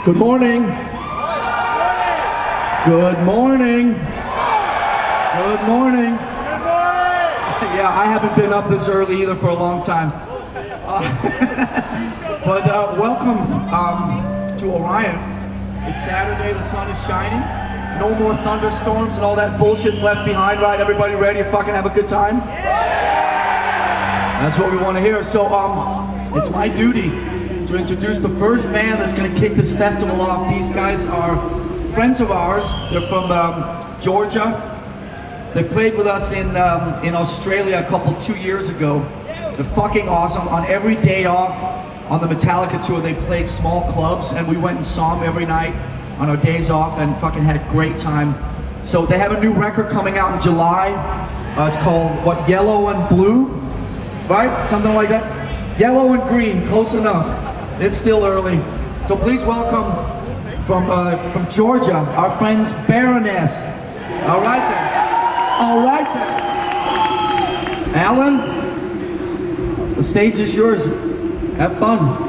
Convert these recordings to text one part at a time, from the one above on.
Good morning. Good morning. Good morning. Yeah, I haven't been up this early either for a long time. But welcome to Orion. It's Saturday, the sun is shining. No more thunderstorms and all that bullshit's left behind, right? Everybody ready to fucking have a good time? That's what we want to hear. So it's my duty to introduce the first band that's going to kick this festival off. These guys are friends of ours. They're from Georgia. They played with us in Australia 2 years ago. They're fucking awesome. On every day off on the Metallica tour, they played small clubs, and we went and saw them every night on our days off and fucking had a great time. So they have a new record coming out in July. It's called, what, Yellow and Blue? Right? Something like that? Yellow and Green, close enough. It's still early. So please welcome from Georgia, our friends Baroness. All right then. All right then. Alan, the stage is yours. Have fun.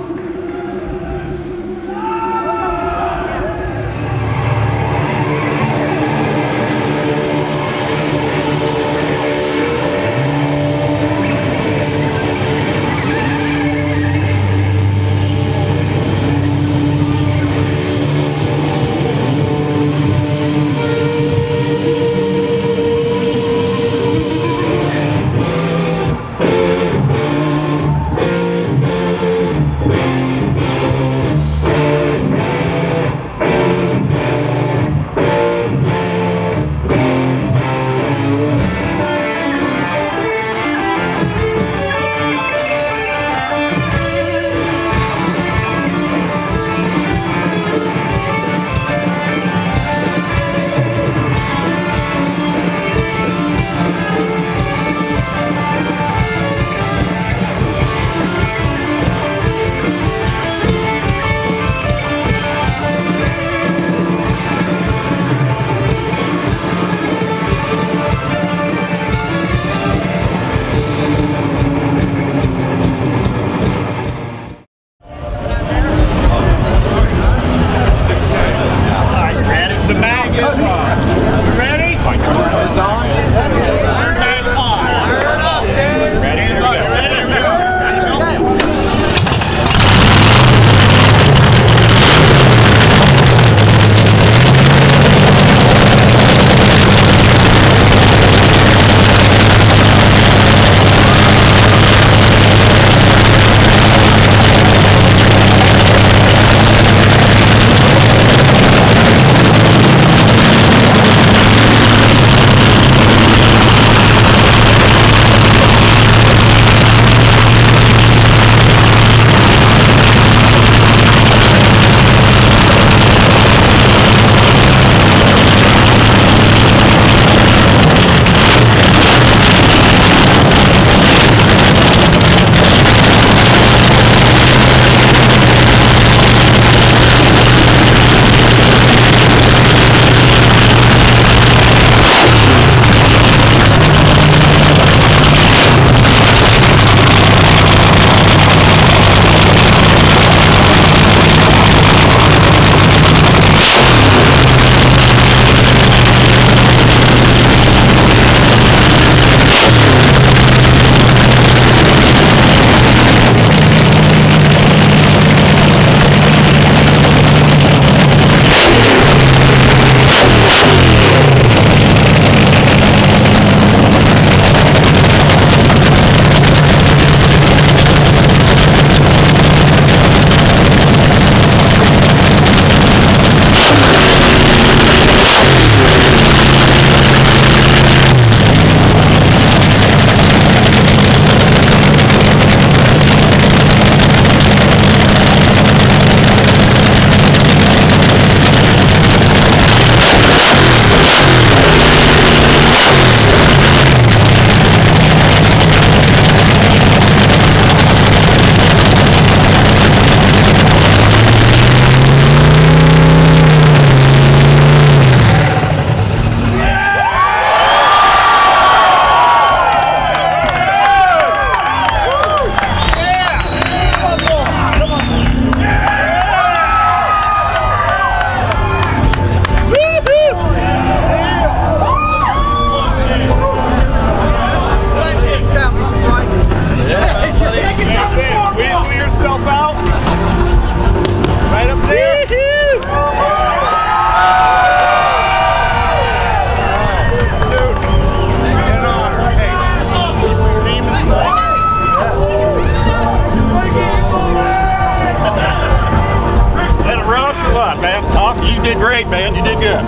did great, man. You did good.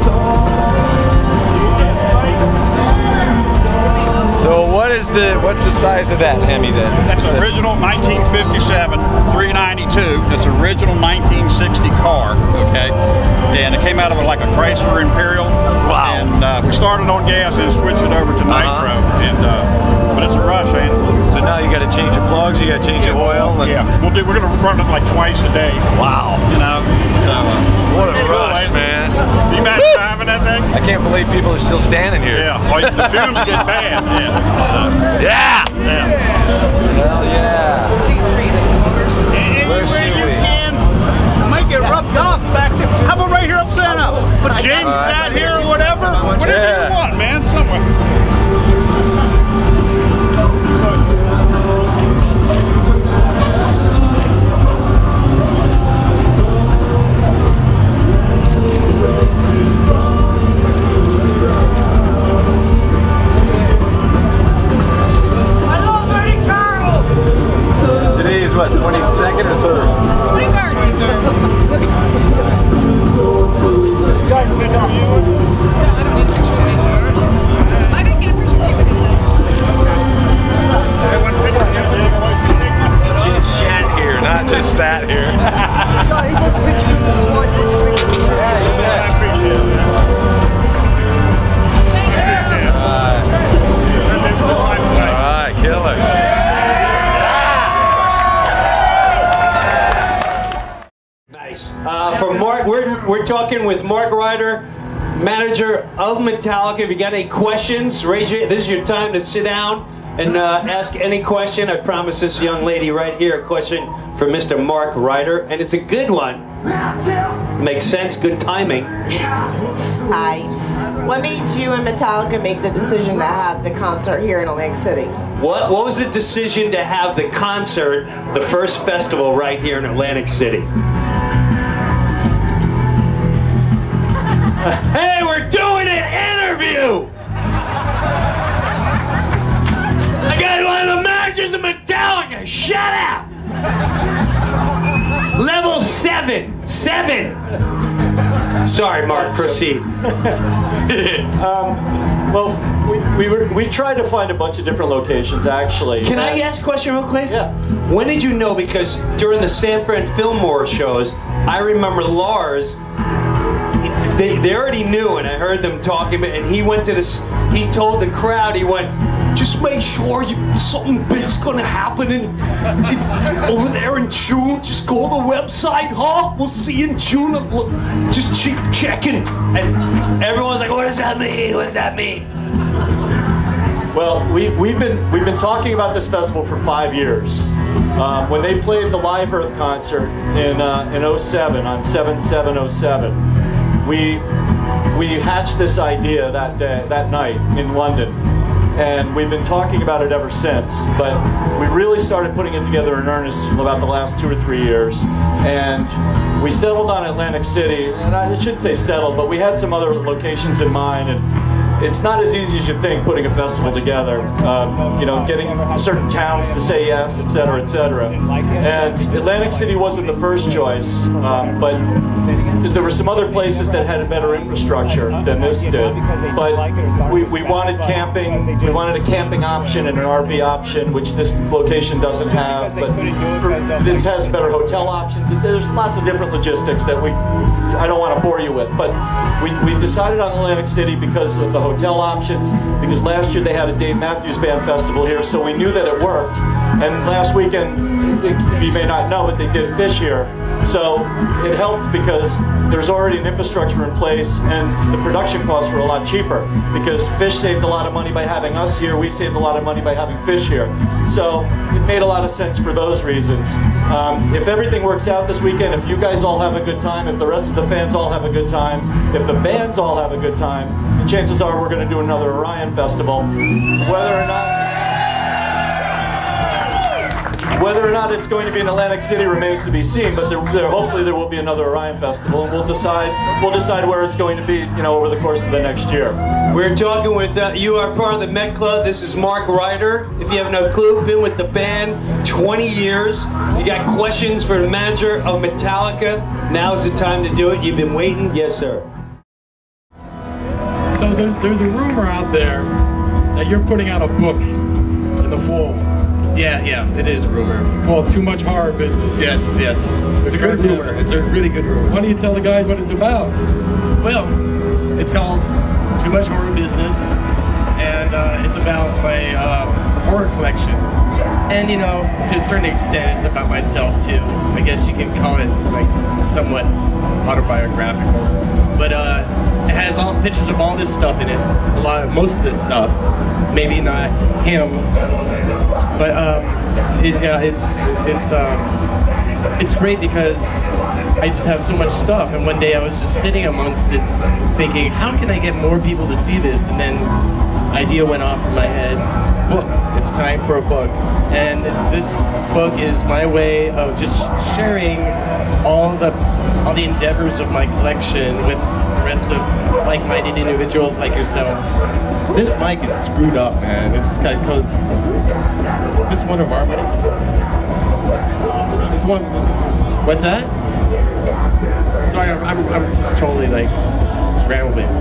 So what's the size of that Hemi then? That's original 1957 392. That's original 1960 car. Okay, and it came out of like a Chrysler Imperial. Wow. And we started on gas and switched it over to nitro. And but it's a rush, man. So now you got to change your plugs, you got to change your oil. And yeah, we're gonna run it like twice a day. Wow. You know. So, what a rush, man. Can you imagine driving that thing? I can't believe people are still standing here. Yeah. Well, the fumes get bad. Yeah. Yeah. Hell yeah. Where should we? Might get rubbed off back there. How about right here upside down? But James sat here or whatever. Whatever you want, man. Somewhere. Today is what, 22nd or 3rd? 23rd. You got a picture of you? I don't need a picture of me. I didn't get a picture of you with him. James shat here, not just sat here. He wants a picture of his wife, wants a picture of his I appreciate it. Alright, killer. Nice. For Mark, we're talking with Mark Ryder, manager of Metallica. If you got any questions, this is your time to sit down and ask any question. I promise this young lady right here a question for Mr. Mark Ryder, and it's a good one. Makes sense, good timing. Hi. What made you and Metallica make the decision to have the concert here in Atlantic City? What was the decision to have the concert, the first festival right here in Atlantic City? Hey, we're doing an interview! I got one of the managers of Metallica, shut up! Level 7. Sorry, Mark, proceed. Well, we tried to find a bunch of different locations, actually. Can I ask a question real quick? Yeah. When did you know? Because during the San Fran Fillmore shows, I remember Lars, they already knew, and I heard them talking, and he went to this, he told the crowd, he went, just make sure something big's gonna happen over there in June. Just go to the website, huh? We'll see you in June. Just keep checking. And everyone's like, what does that mean? What does that mean? Well, we've been talking about this festival for 5 years. When they played the Live Earth concert in 07, on 7/7/07, we hatched this idea that night in London. And we've been talking about it ever since, but we really started putting it together in earnest about the last 2 or 3 years. And we settled on Atlantic City, and I shouldn't say settled, but we had some other locations in mind, and it's not as easy as you think putting a festival together. You know, getting certain towns to say yes, etc., etc. And Atlantic City wasn't the first choice, but because there were some other places that had a better infrastructure than this did. But we wanted camping. We wanted a camping option and an RV option, which this location doesn't have. But this has better hotel options. There's lots of different logistics that I don't want to bore you with. But we decided on Atlantic City because of the hotel options, because last year they had a Dave Matthews Band festival here, so we knew that it worked. And last weekend, you may not know, but they did Fish here. So it helped because there's already an infrastructure in place, and the production costs were a lot cheaper because Fish saved a lot of money by having us here. We saved a lot of money by having Fish here. So it made a lot of sense for those reasons. If everything works out this weekend, if you guys all have a good time, if the rest of the fans all have a good time, if the bands all have a good time, then chances are we're going to do another Orion festival. Whether or Whether or not it's going to be in Atlantic City remains to be seen, but hopefully there will be another Orion Festival, and we'll decide where it's going to be, over the course of the next year. We're talking with, you are part of the Met Club. This is Mark Ryder. If you have no clue, been with the band 20 years. You got questions for the manager of Metallica, now's the time to do it. You've been waiting. Yes, sir. So there's a rumor out there that you're putting out a book in the fall. Yeah, it is a rumor. Called Too Much Horror Business. Yes. It's a good rumor. It's a really good rumor. Why don't you tell the guys what it's about? Well, it's called Too Much Horror Business, and it's about my horror collection. And to a certain extent, it's about myself too. I guess you can call it like somewhat autobiographical. But it has all pictures of all this stuff in it. Most of this stuff. Maybe not him, but it's great because I just have so much stuff. And one day I was just sitting amongst it, thinking, how can I get more people to see this? And then idea went off in my head. Book. It's time for a book. And this book is my way of just sharing all the endeavors of my collection with the rest of like-minded individuals like yourself. This mic is screwed up, man. This is kind of, is this one of our mics? What's that? Sorry, I'm just totally like rambling.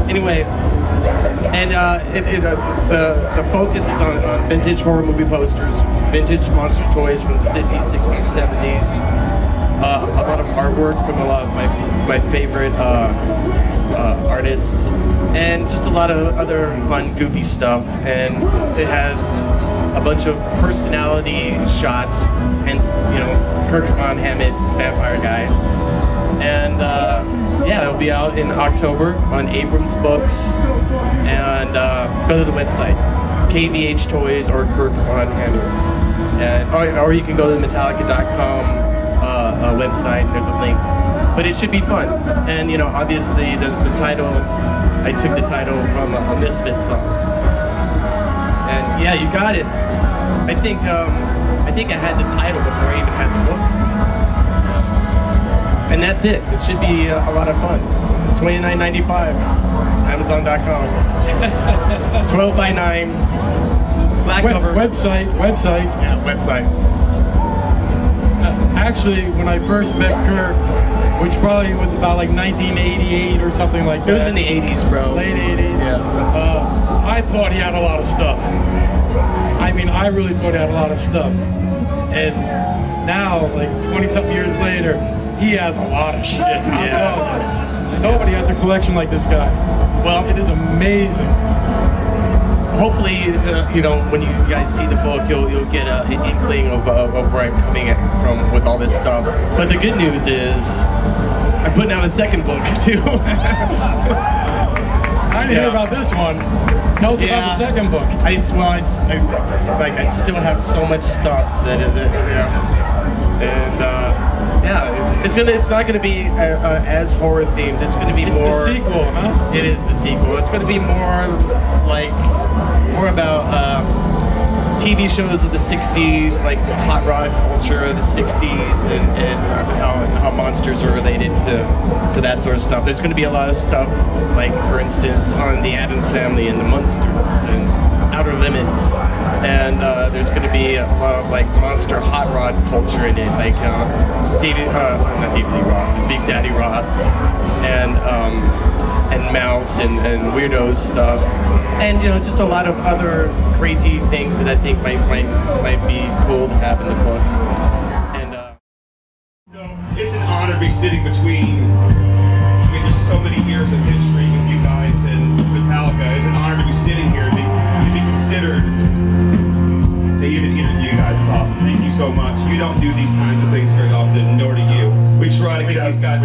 Anyway, and the focus is on vintage horror movie posters, vintage monster toys from the 50s, 60s, 70s. A lot of artwork from a lot of my favorite artists, and just a lot of other fun, goofy stuff. And it has a bunch of personality shots, hence, Kirk Von Hammett, vampire guy. And yeah, it'll be out in October on Abrams Books. And go to the website, KVH Toys or Kirk Von Hammett. And, or you can go to the Metallica.com website, there's a link. But it should be fun. And obviously the title, I took the title from a Misfits song. And yeah, you got it. I think I had the title before I even had the book. And that's it. It should be a lot of fun. $29.95, Amazon.com. 12x9, black cover. Website. Yeah, website. Actually, when I first met Kirk, which probably was about like 1988 or something like that. It was in the 80s, bro. Late 80s. Yeah. I thought he had a lot of stuff. I mean, I really thought he had a lot of stuff. And now, like 20-something years later, he has a lot of shit. I'm telling you. Nobody has a collection like this guy. Well, it is amazing. Hopefully, when you guys see the book, you'll get an inkling of where I'm coming from with all this stuff. But the good news is, I'm putting out a second book too. I didn't hear about this one. Tell us about the second book. I still have so much stuff that it's not gonna be as horror themed. It's gonna be more. It's the sequel, huh? It is the sequel. It's gonna be more about TV shows of the 60s, like hot rod culture of the 60s, and how monsters are related to that sort of stuff. There's going to be a lot of stuff, like for instance on the Addams Family and the Munsters and Outer Limits, and there's going to be a lot of like monster hot rod culture in it, like not David Lee Roth, Big Daddy Roth, and Mouse and Weirdos stuff, and just a lot of other crazy things that I think might be cool to have in the book. And so it's an honor to be sitting between. There's so many years of history with you guys and Metallica. It's an honor to be sitting here to be considered to even interview you guys. It's awesome. Thank you so much. You don't do these kinds of things very often, nor do you. We try to get these guys.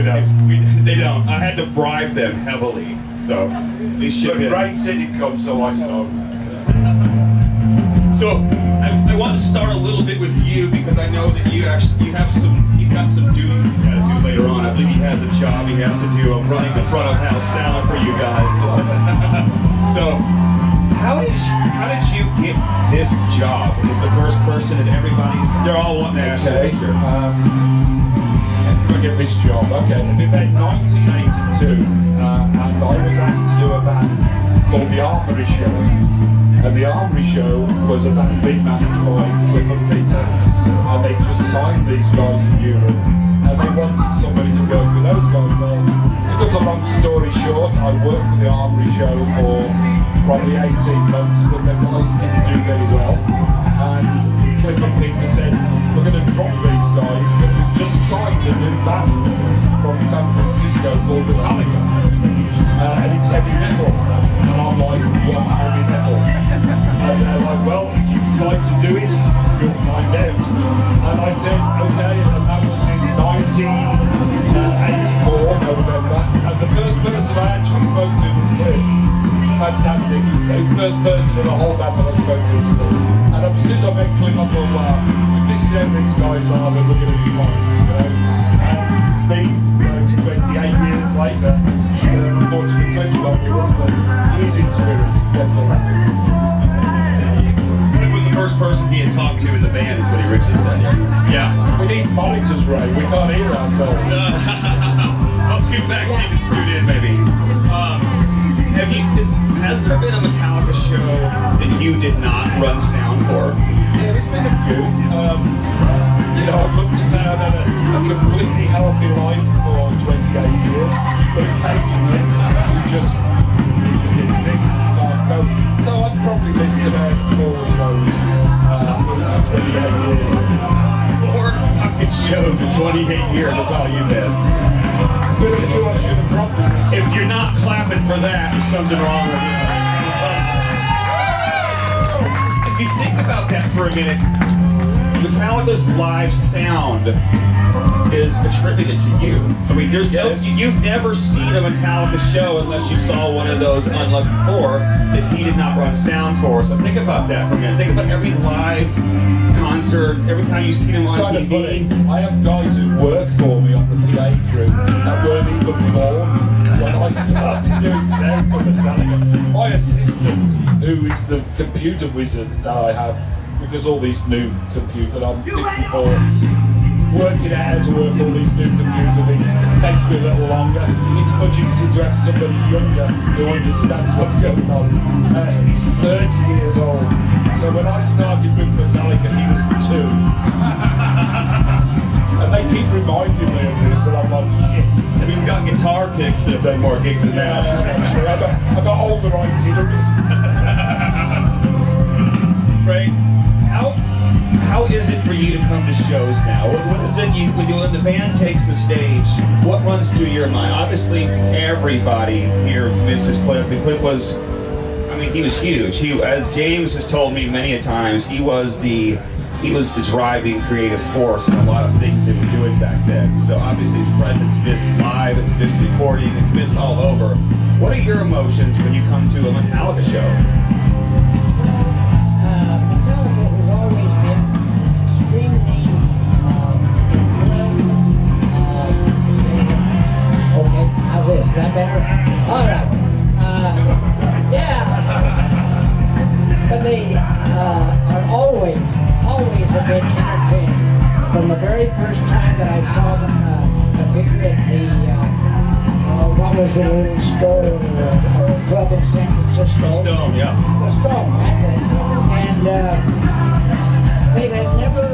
They don't. I had to bribe them heavily. So these shit. But Ray said he'd come, so I said, So I want to start a little bit with you because I know that you have some. He's got some duties he's got to do later on. I believe he has a job he has to do of running the front of house salad for you guys. So how did you get this job? Is the first person that everybody They're all wanting to ask you. Okay. Sure. I get this job. Okay, it'd been 1982, and I was asked to do a band called the Armory Show. And the Armory Show was a band being managed by Cliff and Peter, and they just signed these guys in Europe, and they wanted somebody to work with those guys. Well, to cut a long story short, I worked for the Armory Show for probably 18 months, but the guys didn't do very well. And Cliff and Peter said, we're going to drop these guys, but we've just signed a new band from San Francisco called Metallica. And it's heavy metal. And I'm like, what's heavy metal? And they're like, well, if you decide to do it, you'll find out. And I said, okay, and that was in 1984, November. And the first person I actually spoke to was Cliff. Fantastic. The first person in the whole band that I spoke to was Cliff. And as soon as I met Cliff, I thought, wow, if this is how these guys are, then we're going to be fine. You know? And it's been 28 years later, and unfortunately Cliff's not with us, but he's in spirit, definitely. Cliff was the first person he had talked to in the band, is what he originally said. Yeah. We need monitors, Ray. We can't hear ourselves. I'll scoot back so you can scoot in, maybe. Has there been a Metallica show that you did not run sound for? Yeah, there's been a few. You know, I'd love to say I've had a completely healthy life for 28 years, but occasionally you just get sick, you can't cope. So I've probably missed about 4 shows in 28 years. 4 fucking shows in 28 years, that's all you missed. It's been a few I should have probably missed. If you're not clapping for that, there's something wrong with you. If you think about that for a minute, Metallica's live sound is attributed to you. I mean, you've never seen a Metallica show unless you saw one of those unlucky 4 that he did not run sound for. So think about that for a minute. Think about every live concert, every time you see them on kind TV. Of funny. I have guys who work for me on the PA crew that weren't even born when I started doing sound for Metallica. My assistant, who is the computer wizard that I have, because all these new computers, I'm 54, working out how to work all these new computer things takes me a little longer. It's much easier to have somebody younger who understands what's going on. He's 30 years old, so when I started with Metallica, he was 2. And they keep reminding me of this, and I'm like, shit. We've got guitar picks that have done more gigs than that. I've got older itineraries. Right? How is it for you to come to shows now? What is it when the band takes the stage? What runs through your mind? Obviously, everybody here misses Cliff. And Cliff was, I mean, he was huge. As James has told me many a times, he was the driving creative force in a lot of things they were doing back then. So obviously his presence missed live, it's missed recording, it's missed all over. What are your emotions when you come to a Metallica show? Metallica has always been extremely enjoyable. Okay, how's this? Is that better? All right. Yeah. But they are always have been entertaining. From the very first time that I saw them appear at the, what was it, little store or club in San Francisco? The Stone, yeah. The Stone, that's it. And they have never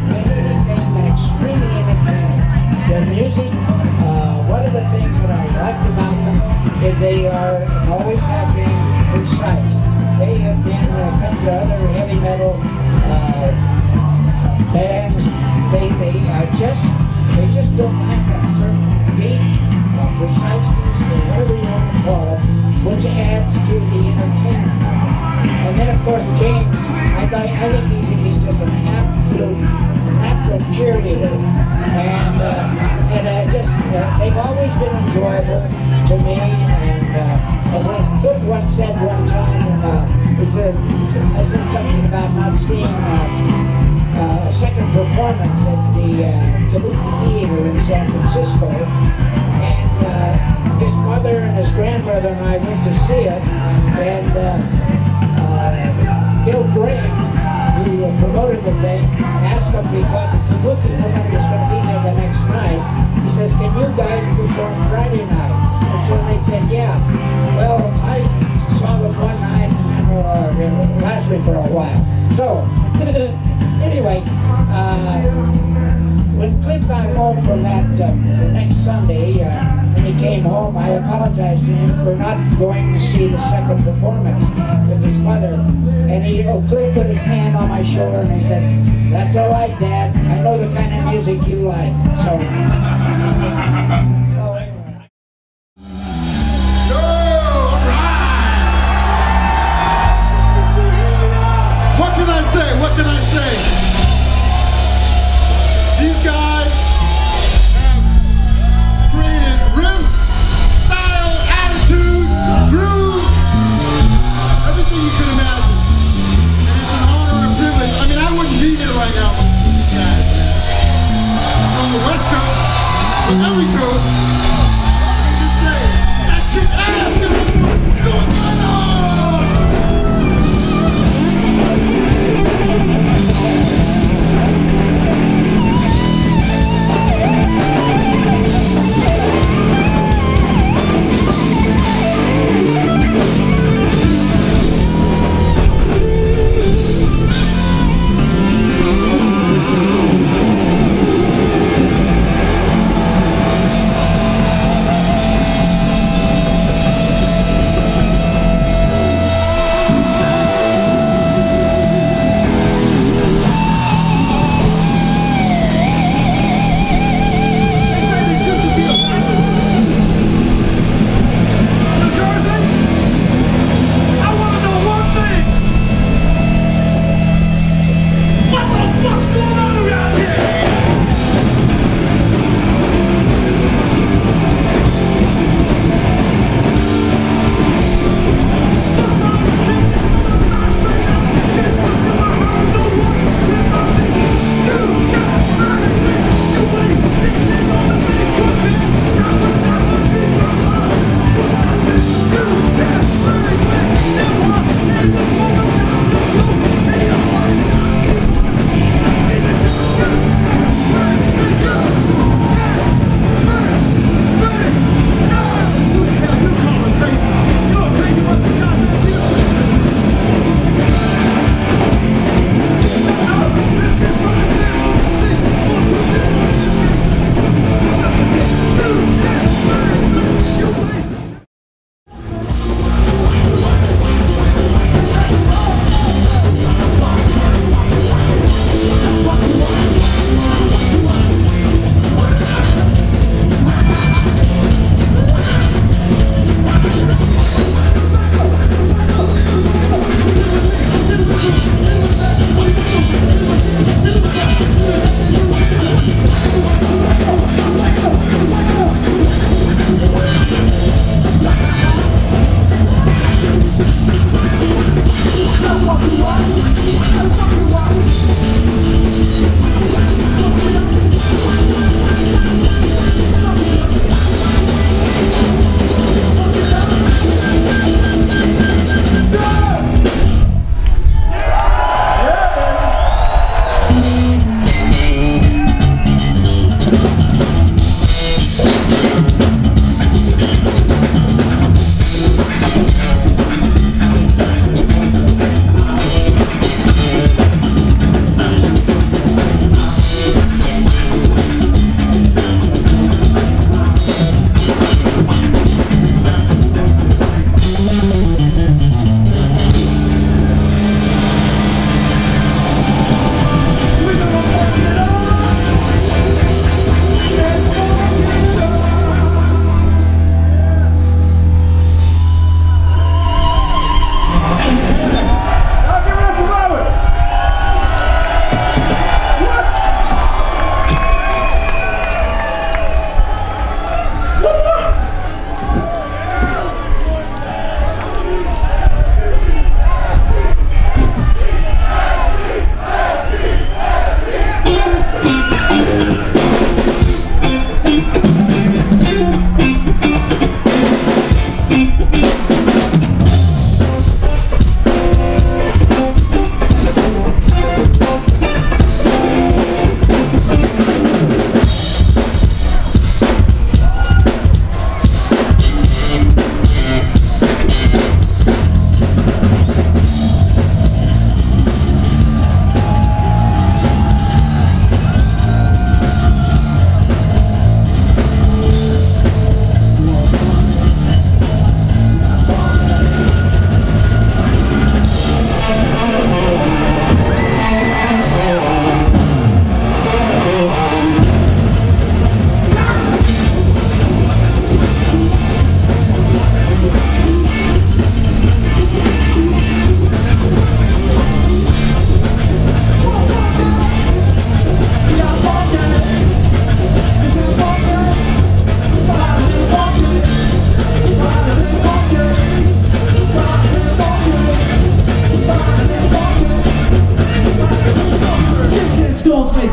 been anything but extremely entertaining. Their music, one of the things that I liked about them is they are, and always have been, precise. They have been, when it comes to other heavy metal bands, they just don't have that certain beat, preciseness, or whatever you want to call it, which adds to the entertainment of it. And then of course James, I think he's just an absolute natural cheerleader, and they've always been enjoyable to me. And as Cliff once said one time, I said something about not seeing a second performance at the Kabuki Theater in San Francisco, and his mother and his grandmother and I went to see it, and Bill Graham, who promoted out of the thing, asked them because the Kabuki nobody was going to be there the next night. He says, "Can you guys perform Friday night?" And so they said, "Yeah." Well, I saw them one night, and it lasted for a while. So, anyway, when Cliff got home from that the next Sunday, when he came home, I apologized to him for not going to see the second performance with his mother. And Cliff put his hand on my shoulder and he says, "That's all right, Dad. I know the kind of music you like." So anyway. What can I say? What can I say? These guys have created riffs, style, attitude, groove, everything you can imagine. And it's an honor and a privilege. I mean, I wouldn't be here right now for these guys. From the West Coast, from every coast, I just say, that shit ass! Do it for the Lord!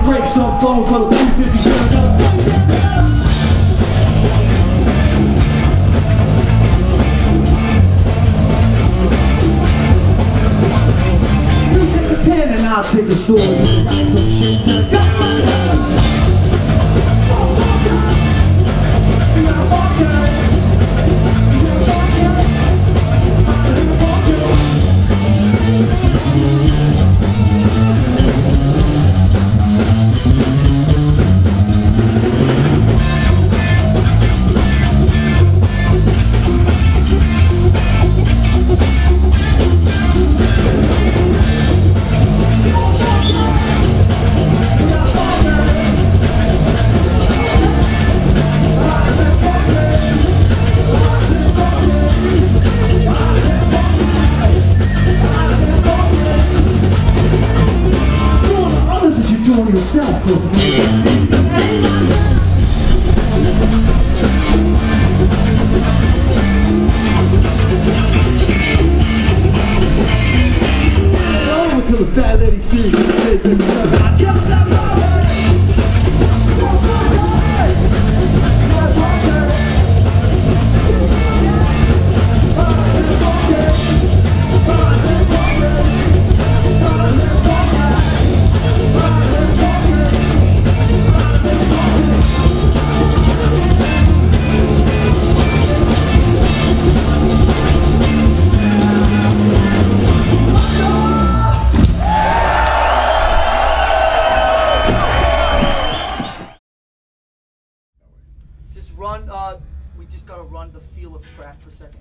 break some bones for the 357. Gotta break that down. You take the pen and I'll take the sword. You write some shit to go. Yourself, until the fat lady sees I jumped out my we just gotta run the feel of track for a second.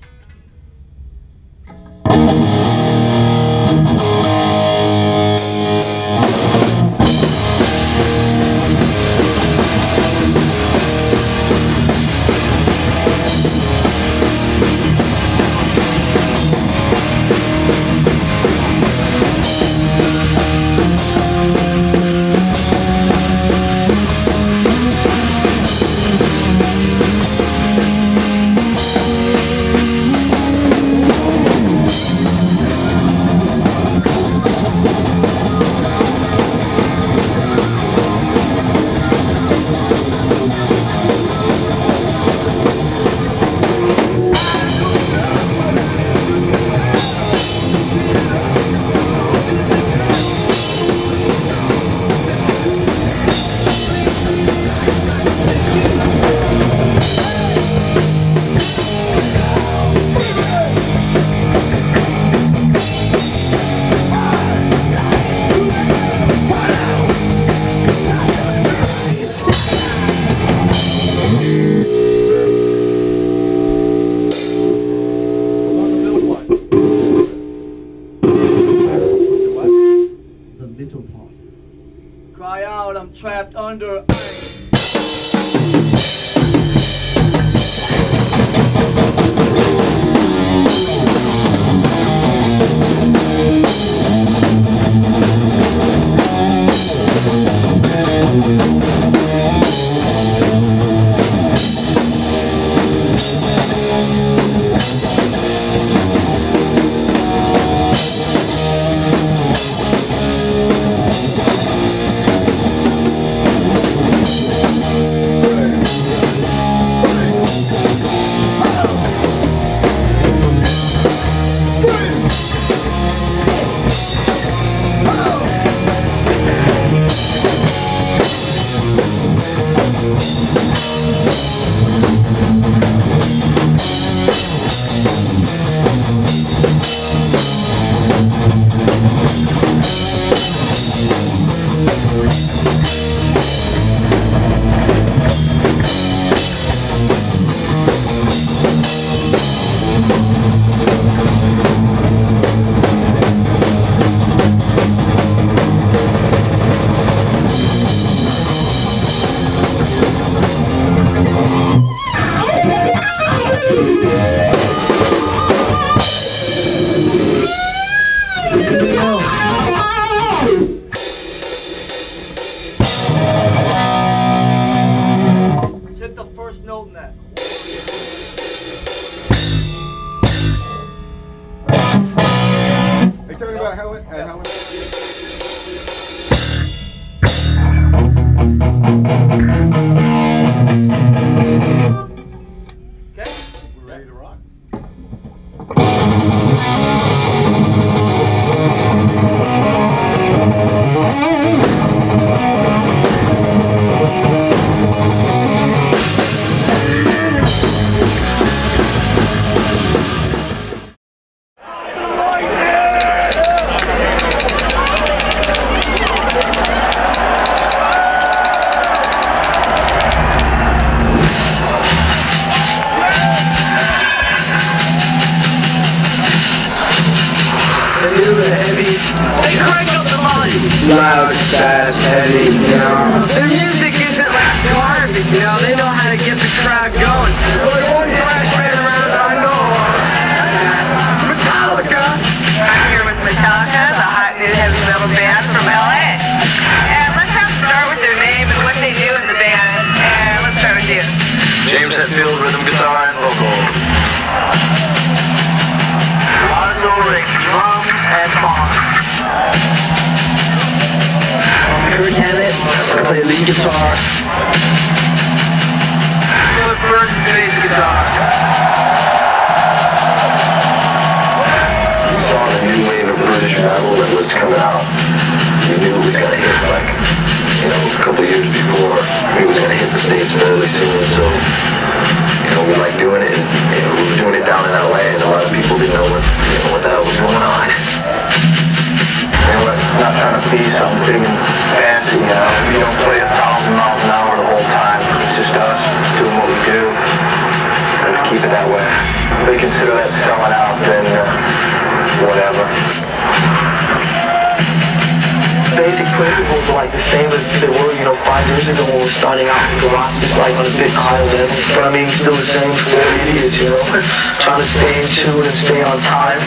Cry out, I'm trapped under ice. We're ready to rock. Loud, fast, heavy, you know. Their music isn't like garbage, you know. They know how to get the crowd going. But one flash ran around, I know. Metallica. I'm here with Metallica, the hot new heavy metal band from LA. And let's have to start with their name and what they do in the band. And let's start with you. James Hetfield, rhythm guitar and vocal. Lonzo Rick, drums and bass. Kurt Hammett, I play lead guitar. Philip Burke, bass guitar. We saw the new wave of British metal that was coming out. We knew it was going to hit like, you know, a couple years before. It was going to hit the States fairly soon, so, you know, we liked doing it. And, you know, we were doing it down in LA, and a lot of people didn't know what the hell was going on. You know, we're not trying to be something big and fancy, you know. We don't play 1,000 miles an hour the whole time. It's just us doing what we do. Let's keep it that way. If they consider that selling out, then whatever. Basic principles are like the same as they were, you know, 5 years ago when we were starting out with the rock, just like on a bit higher level. But I mean, still the same for idiots, you know, trying to stay in tune and stay on time.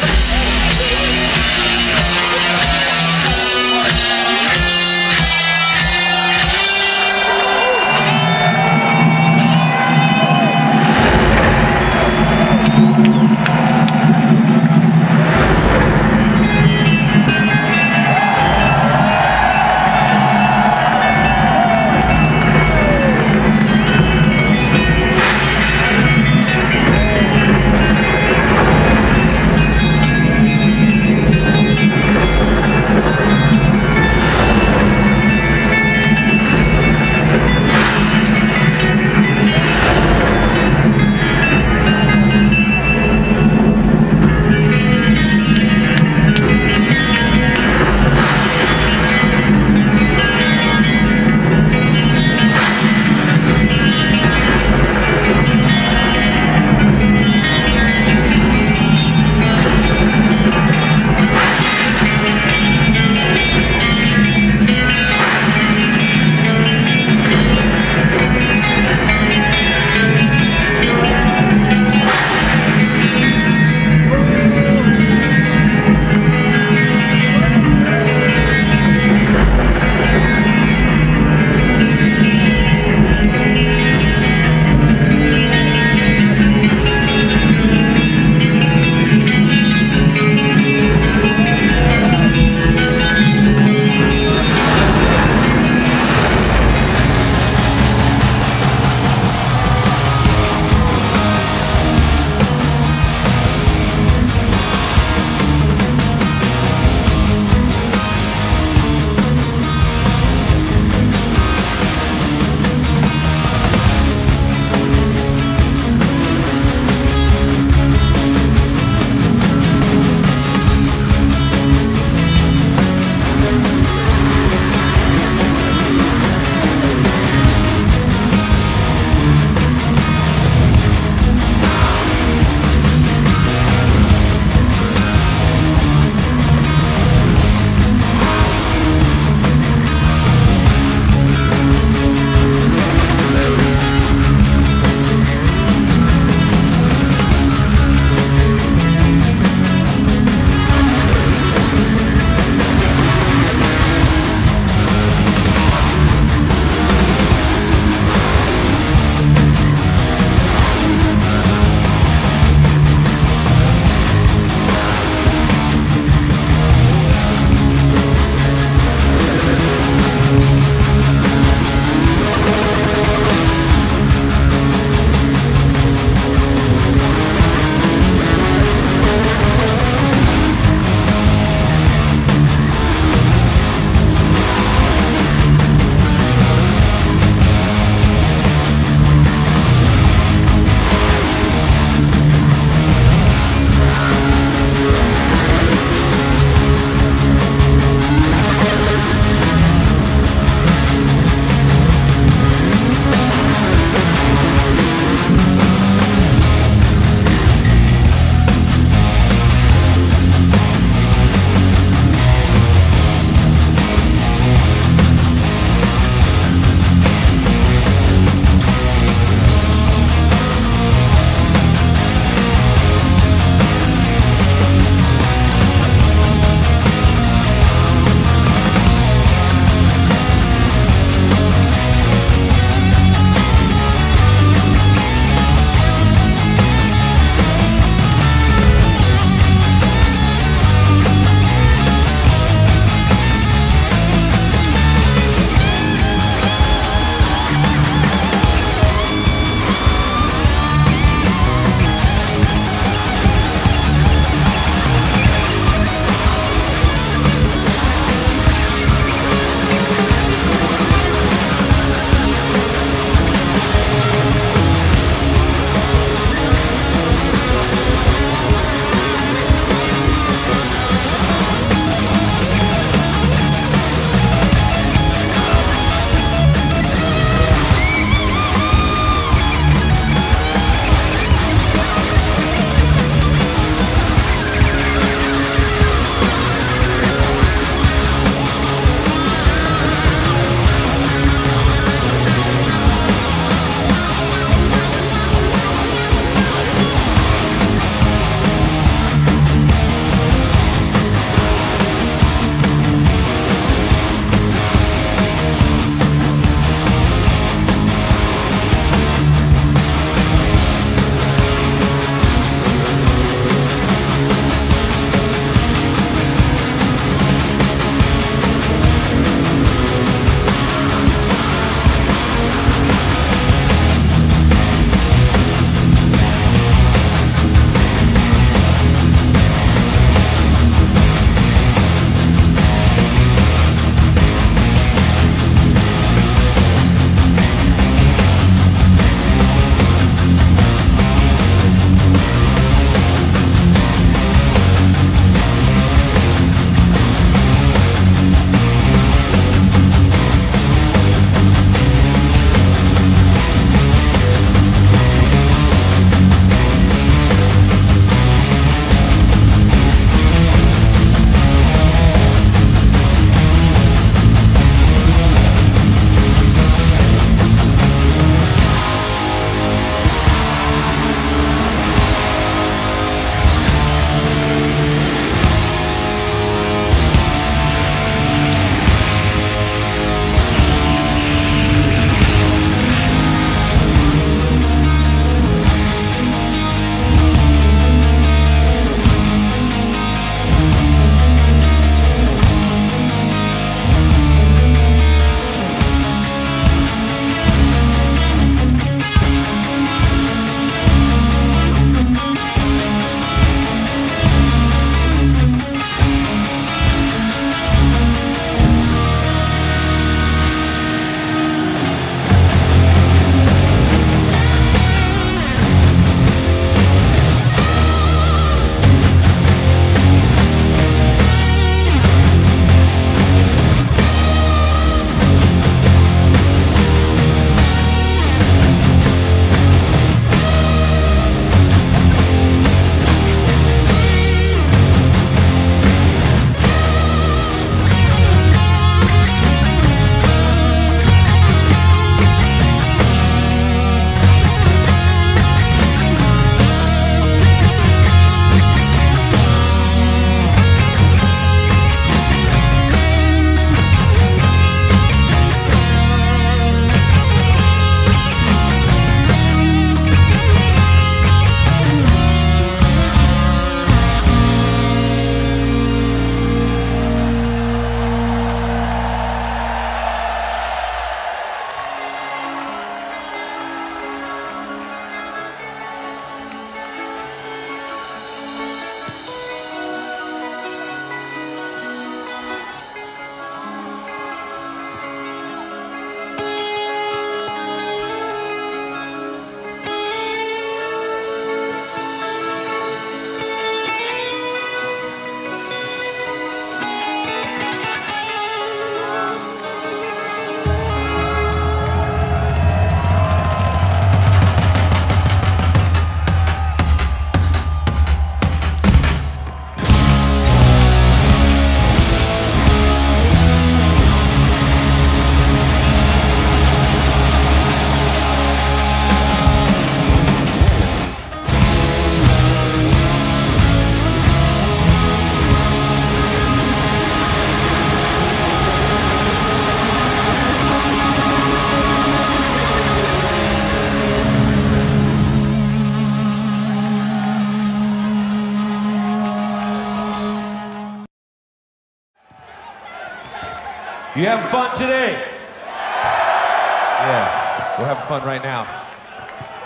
You having fun today? Yeah, we're having fun right now.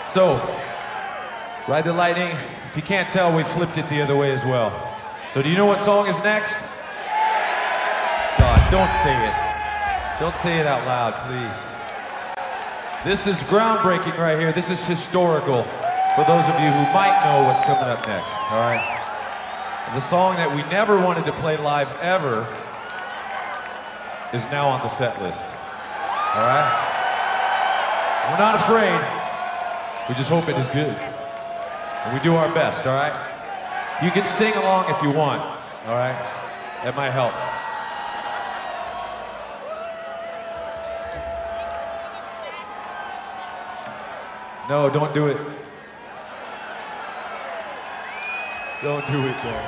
So, Ride the Lightning, if you can't tell, we flipped it the other way as well. So do you know what song is next? God, don't say it. Don't say it out loud, please. This is groundbreaking right here. This is historical for those of you who might know what's coming up next, all right? The song that we never wanted to play live ever is now on the set list, all right? We're not afraid. We just hope it is good. And we do our best, all right? You can sing along if you want, all right? That might help. No, don't do it. Don't do it, though.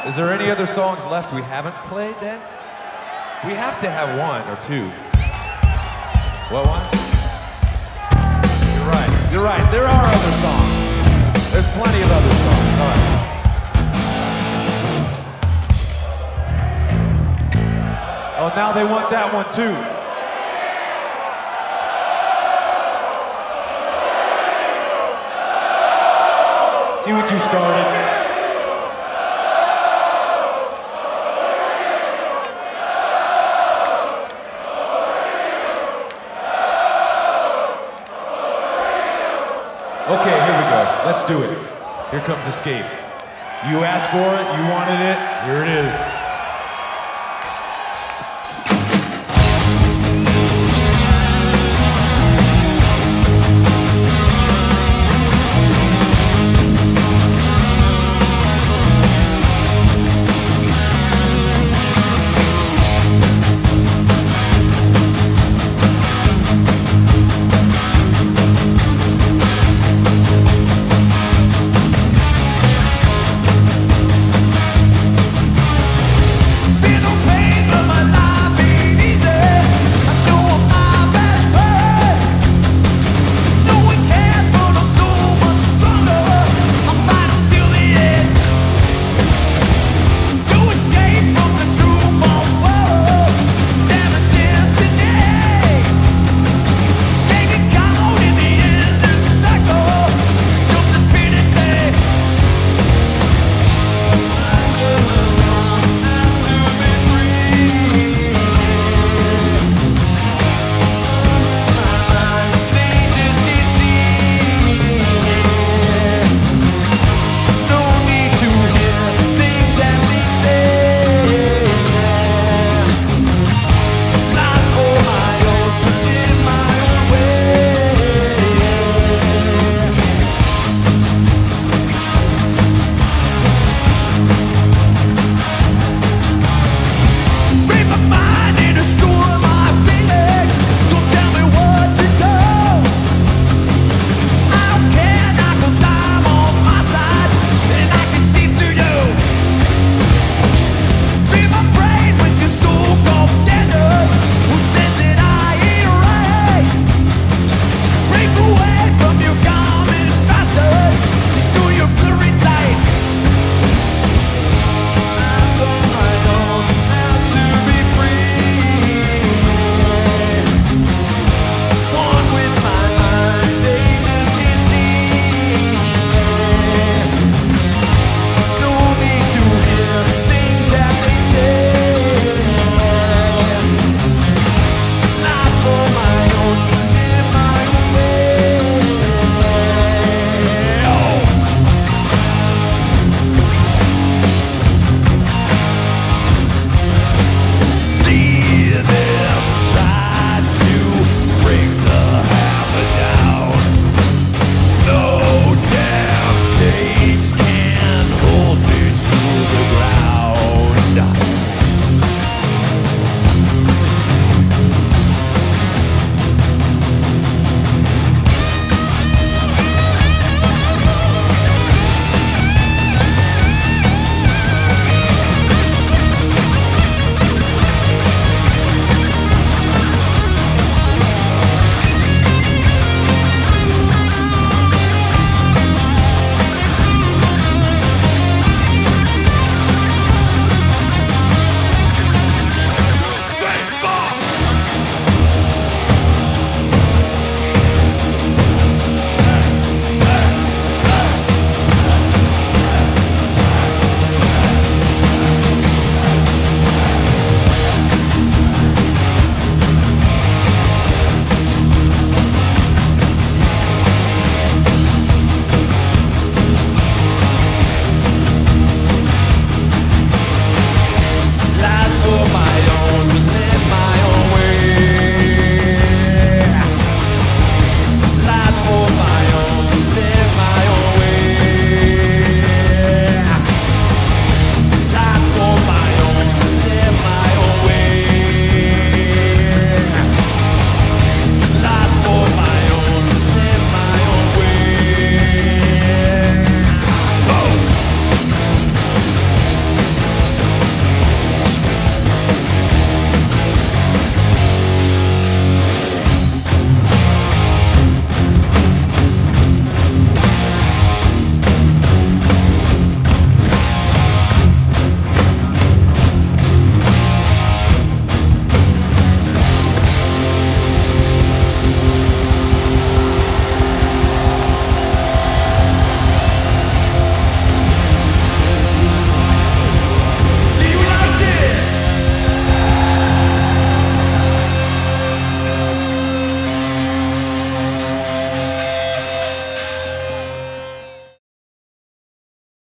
Is there any other songs left we haven't played then? We have to have one or two. What one? You're right, you're right. There are other songs. There's plenty of other songs, all right. Oh, now they want that one too. See what you started. Okay, here we go. Let's do it. Here comes Escape. You asked for it, you wanted it, here it is.